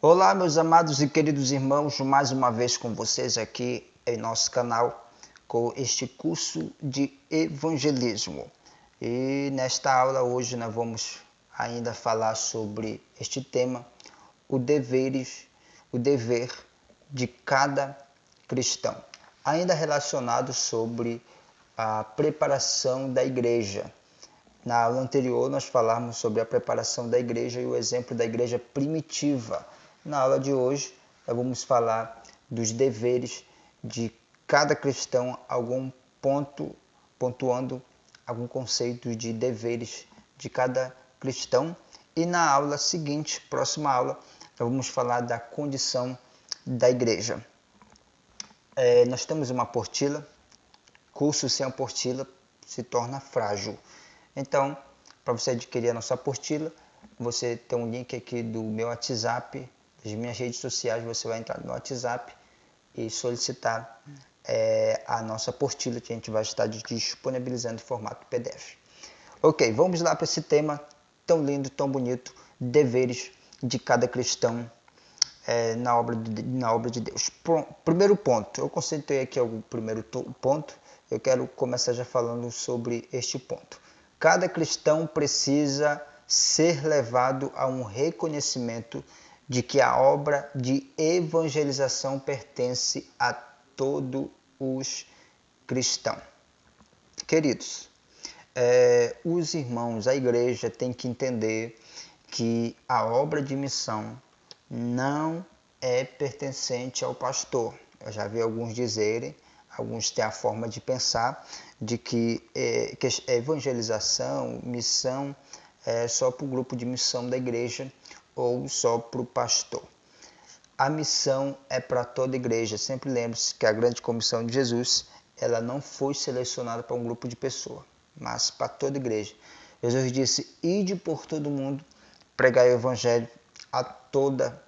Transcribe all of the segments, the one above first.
Olá, meus amados e queridos irmãos, mais uma vez com vocês aqui em nosso canal com este curso de evangelismo. E nesta aula hoje nós vamos ainda falar sobre este tema, o dever de cada cristão, ainda relacionado sobre a preparação da igreja. Na aula anterior nós falamos sobre a preparação da igreja e o exemplo da igreja primitiva. Na aula de hoje nós vamos falar dos deveres de cada cristão, pontuando algum conceito de deveres de cada cristão. E na aula seguinte, próxima aula, nós vamos falar da condição da igreja. Nós temos uma apostila, curso sem apostila se torna frágil. Então, para você adquirir a nossa apostila, você tem um link aqui do meu WhatsApp, das minhas redes sociais, você vai entrar no meu WhatsApp e solicitar a nossa apostila que a gente vai estar disponibilizando em formato PDF. Ok, vamos lá para esse tema tão lindo, tão bonito, deveres de cada cristão na obra de Deus. Primeiro ponto, eu concentrei aqui o primeiro ponto, eu quero começar já falando sobre este ponto. Cada cristão precisa ser levado a um reconhecimento de que a obra de evangelização pertence a todos os cristãos. Queridos, os irmãos, a igreja tem que entender que a obra de missão não é pertencente ao pastor. Eu já vi alguns dizerem, alguns têm a forma de pensar de que evangelização, missão é só para o grupo de missão da igreja ou só para o pastor. A missão é para toda a igreja. Sempre lembre-se que a grande comissão de Jesus, ela não foi selecionada para um grupo de pessoas, mas para toda a igreja. Jesus disse, ide por todo mundo, pregar o evangelho a toda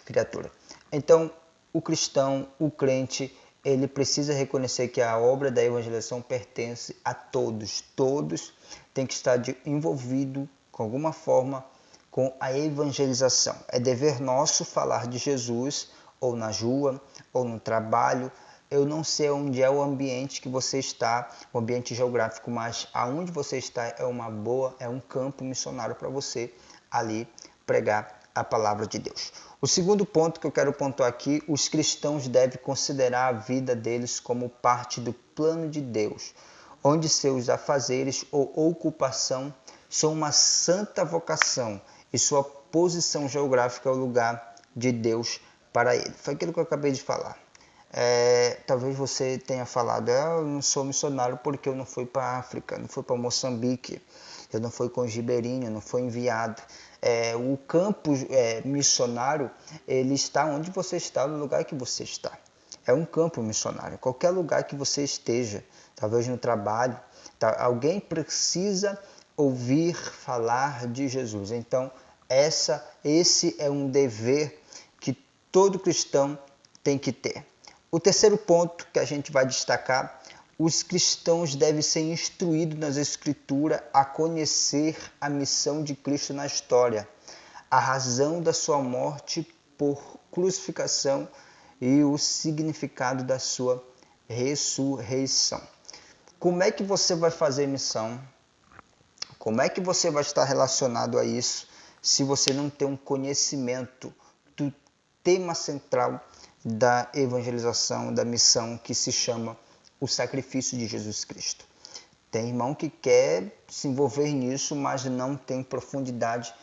criatura. Então, o cristão, o crente, ele precisa reconhecer que a obra da evangelização pertence a todos. Todos têm que estar envolvidos, com alguma forma, com a evangelização. É dever nosso falar de Jesus, ou na rua, ou no trabalho. Eu não sei onde é o ambiente que você está, o ambiente geográfico, mas aonde você está é um campo missionário para você ali pregar a palavra de Deus. O segundo ponto que eu quero pontuar aqui, os cristãos devem considerar a vida deles como parte do plano de Deus, onde seus afazeres ou ocupação são uma santa vocação e sua posição geográfica é o lugar de Deus para ele. Foi aquilo que eu acabei de falar. Talvez você tenha falado, eu não sou missionário porque eu não fui para a África, não fui para Moçambique, eu não fui com os ribeirinhos, não fui enviado. O campo missionário, ele está onde você está, no lugar que você está. É um campo missionário, qualquer lugar que você esteja, talvez no trabalho, alguém precisa ouvir falar de Jesus. Então, esse é um dever que todo cristão tem que ter. O terceiro ponto que a gente vai destacar, os cristãos devem ser instruídos nas Escrituras a conhecer a missão de Cristo na história, a razão da sua morte por crucificação e o significado da sua ressurreição. Como é que você vai fazer missão? Como é que você vai estar relacionado a isso se você não tem um conhecimento do tema central da evangelização, da missão, que se chama o sacrifício de Jesus Cristo? Tem irmão que quer se envolver nisso, mas não tem profundidade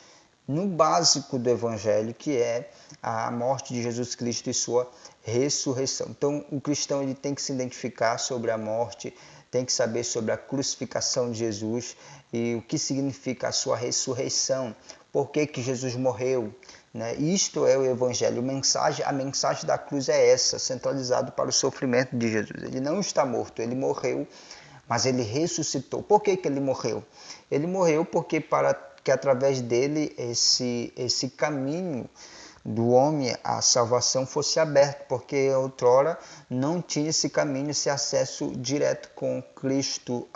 no básico do evangelho, que é a morte de Jesus Cristo e sua ressurreição. Então, o cristão ele tem que se identificar sobre a morte, tem que saber sobre a crucificação de Jesus e o que significa a sua ressurreição, por que Jesus morreu. Né? Isto é o evangelho, a mensagem da cruz é essa, centralizado para o sofrimento de Jesus. Ele não está morto, ele morreu, mas ele ressuscitou. Por que ele morreu? Ele morreu porque para que através dele esse caminho do homem a salvação fosse aberta, porque outrora não tinha esse caminho, esse acesso direto com Cristo,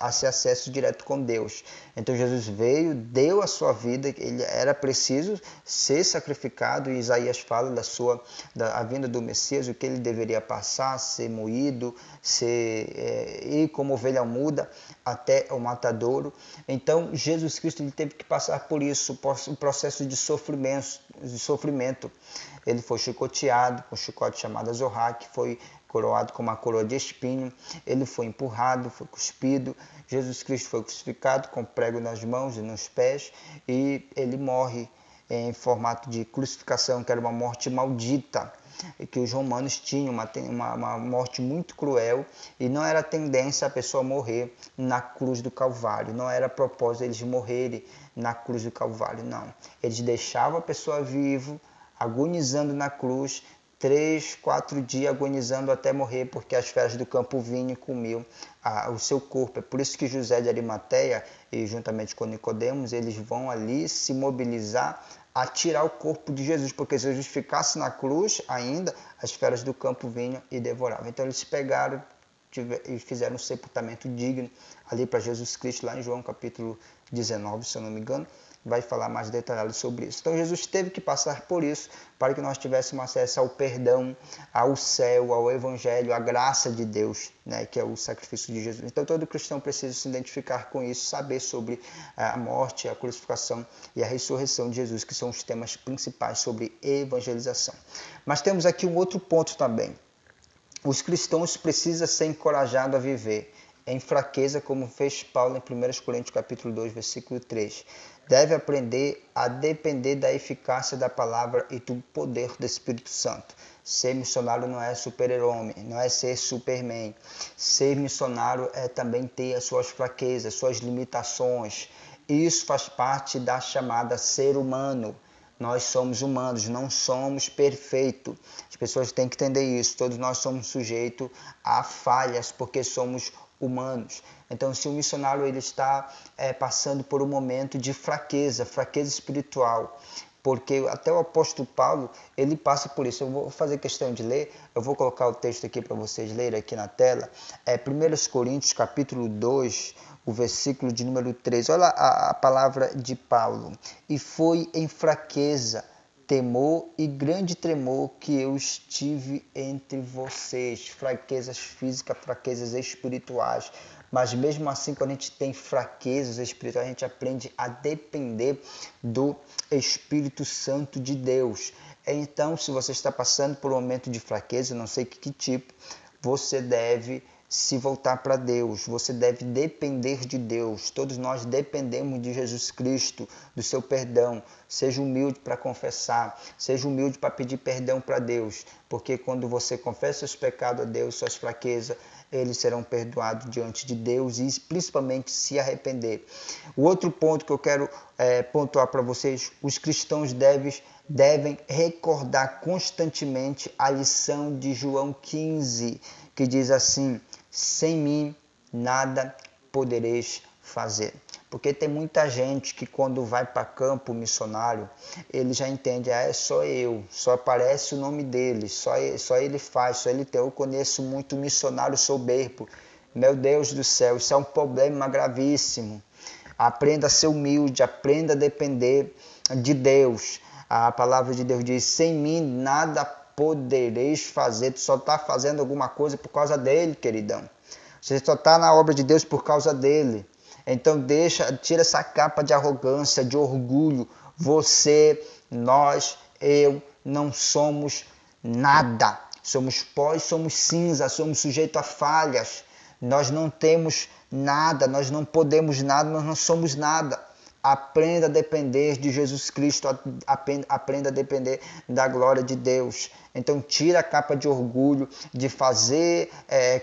esse acesso direto com Deus. Então Jesus veio, deu a sua vida, ele era preciso ser sacrificado, e Isaías fala da vinda do Messias, o que ele deveria passar, ser moído, ir como ovelha muda até o matadouro. Então Jesus Cristo ele teve que passar por isso, o processo de sofrimento. Ele foi chicoteado com um chicote chamado Zorak, foi coroado com uma coroa de espinho, ele foi empurrado, foi cuspido. Jesus Cristo foi crucificado com prego nas mãos e nos pés, e ele morre em formato de crucificação, que era uma morte maldita, que os romanos tinham, uma morte muito cruel, e não era tendência a pessoa morrer na cruz do Calvário, não era propósito eles morrerem na cruz do Calvário, não. Eles deixavam a pessoa viva, agonizando na cruz, 3, 4 dias agonizando até morrer, porque as feras do campo vinham e comiam o seu corpo. É por isso que José de Arimateia, e juntamente com Nicodemos, eles vão ali se mobilizar a tirar o corpo de Jesus, porque se Jesus ficasse na cruz ainda, as feras do campo vinham e devoravam. Então eles pegaram e fizeram um sepultamento digno ali para Jesus Cristo, lá em João capítulo 19, se eu não me engano, vai falar mais detalhado sobre isso. Então Jesus teve que passar por isso para que nós tivéssemos acesso ao perdão, ao céu, ao evangelho, à graça de Deus, né, que é o sacrifício de Jesus. Então todo cristão precisa se identificar com isso, saber sobre a morte, a crucificação e a ressurreição de Jesus, que são os temas principais sobre evangelização. Mas temos aqui um outro ponto também. Os cristãos precisam ser encorajados a viver em fraqueza, como fez Paulo em 1 Coríntios capítulo 2, versículo 3. Deve aprender a depender da eficácia da palavra e do poder do Espírito Santo. Ser missionário não é super-homem, não é ser superman. Ser missionário é também ter as suas fraquezas, suas limitações. Isso faz parte da chamada ser humano. Nós somos humanos, não somos perfeitos. As pessoas têm que entender isso. Todos nós somos sujeitos a falhas, porque somos humanos. Então, se o missionário ele está passando por um momento de fraqueza espiritual, porque até o apóstolo Paulo, ele passa por isso. Eu vou fazer questão de ler, eu vou colocar o texto aqui para vocês lerem aqui na tela. 1 Coríntios capítulo 2, o versículo de número 3. Olha a palavra de Paulo. E foi em fraqueza, temor e grande tremor que eu estive entre vocês. Fraquezas físicas, fraquezas espirituais. Mas mesmo assim, quando a gente tem fraquezas espirituais, a gente aprende a depender do Espírito Santo de Deus. Então, se você está passando por um momento de fraqueza, não sei que tipo, você deve se voltar para Deus, você deve depender de Deus. Todos nós dependemos de Jesus Cristo, do seu perdão. Seja humilde para confessar, seja humilde para pedir perdão para Deus, porque quando você confessa seus pecados a Deus, suas fraquezas, eles serão perdoados diante de Deus, e principalmente se arrepender. O outro ponto que eu quero pontuar para vocês: os cristãos devem recordar constantemente a lição de João 15, que diz assim: sem mim nada podereis fazer. Porque tem muita gente que quando vai para campo missionário, ele já entende, é só eu, só aparece o nome dele, só ele faz, só ele tem. Eu conheço muito missionário soberbo. Meu Deus do céu, isso é um problema gravíssimo. Aprenda a ser humilde, aprenda a depender de Deus. A palavra de Deus diz, sem mim nada podereis fazer. Tu só está fazendo alguma coisa por causa dele, queridão. Você só está na obra de Deus por causa dele. Então tira essa capa de arrogância, de orgulho. Você, nós, eu não somos nada. Somos pó e somos cinza, somos sujeitos a falhas. Nós não temos nada, nós não podemos nada, nós não somos nada. Aprenda a depender de Jesus Cristo, aprenda a depender da glória de Deus. Então tira a capa de orgulho, de fazer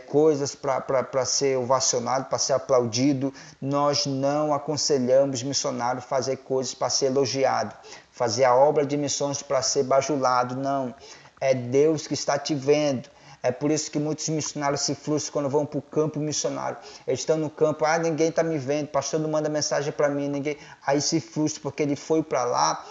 coisas para ser ovacionado, para ser aplaudido. Nós não aconselhamos missionário a fazer coisas para ser elogiado, fazer a obra de missões para ser bajulado, não. É Deus que está te vendo. É por isso que muitos missionários se frustram quando vão para o campo missionário. Eles estão no campo, ninguém está me vendo, o pastor não manda mensagem para mim, ninguém. Aí se frustra porque ele foi para lá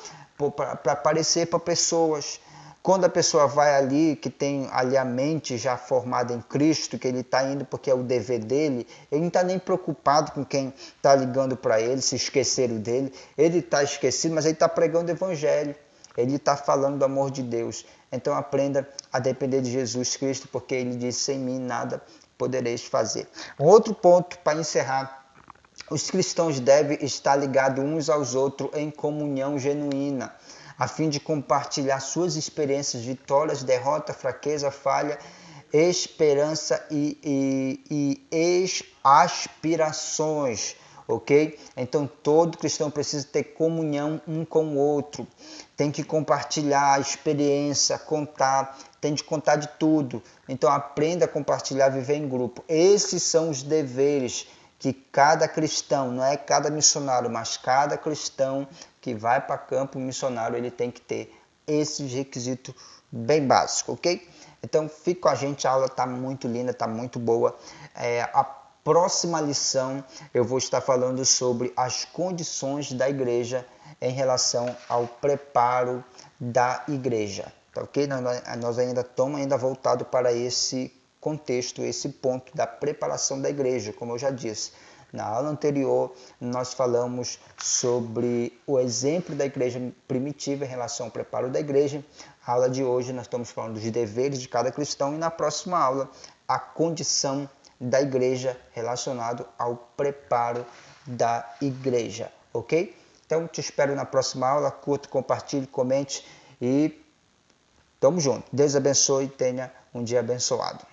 para aparecer para pessoas. Quando a pessoa vai ali, que tem ali a mente já formada em Cristo, que ele está indo porque é o dever dele, ele não está nem preocupado com quem está ligando para ele, se esqueceram dele. Ele está esquecido, mas ele está pregando o evangelho. Ele está falando do amor de Deus. Então aprenda a depender de Jesus Cristo, porque ele disse, sem mim nada podereis fazer. Um outro ponto para encerrar. Os cristãos devem estar ligados uns aos outros em comunhão genuína, a fim de compartilhar suas experiências, vitórias, derrota, fraqueza, falha, esperança e aspirações, ok? Então todo cristão precisa ter comunhão um com o outro, tem que compartilhar a experiência, contar, tem de contar de tudo. Então aprenda a compartilhar, viver em grupo. Esses são os deveres que cada cristão, não é cada missionário, mas cada cristão que vai para campo missionário, ele tem que ter esses requisitos bem básicos, ok? Então fique com a gente, a aula está muito linda, está muito boa. A próxima lição eu vou estar falando sobre as condições da igreja em relação ao preparo da igreja, tá ok? Nós ainda estamos voltado para esse contexto, esse ponto da preparação da igreja, como eu já disse. Na aula anterior, nós falamos sobre o exemplo da igreja primitiva em relação ao preparo da igreja. A aula de hoje, nós estamos falando dos deveres de cada cristão e na próxima aula, a condição da igreja relacionado ao preparo da igreja, ok? Então, te espero na próxima aula. Curta, compartilhe, comente e tamo junto. Deus abençoe e tenha um dia abençoado.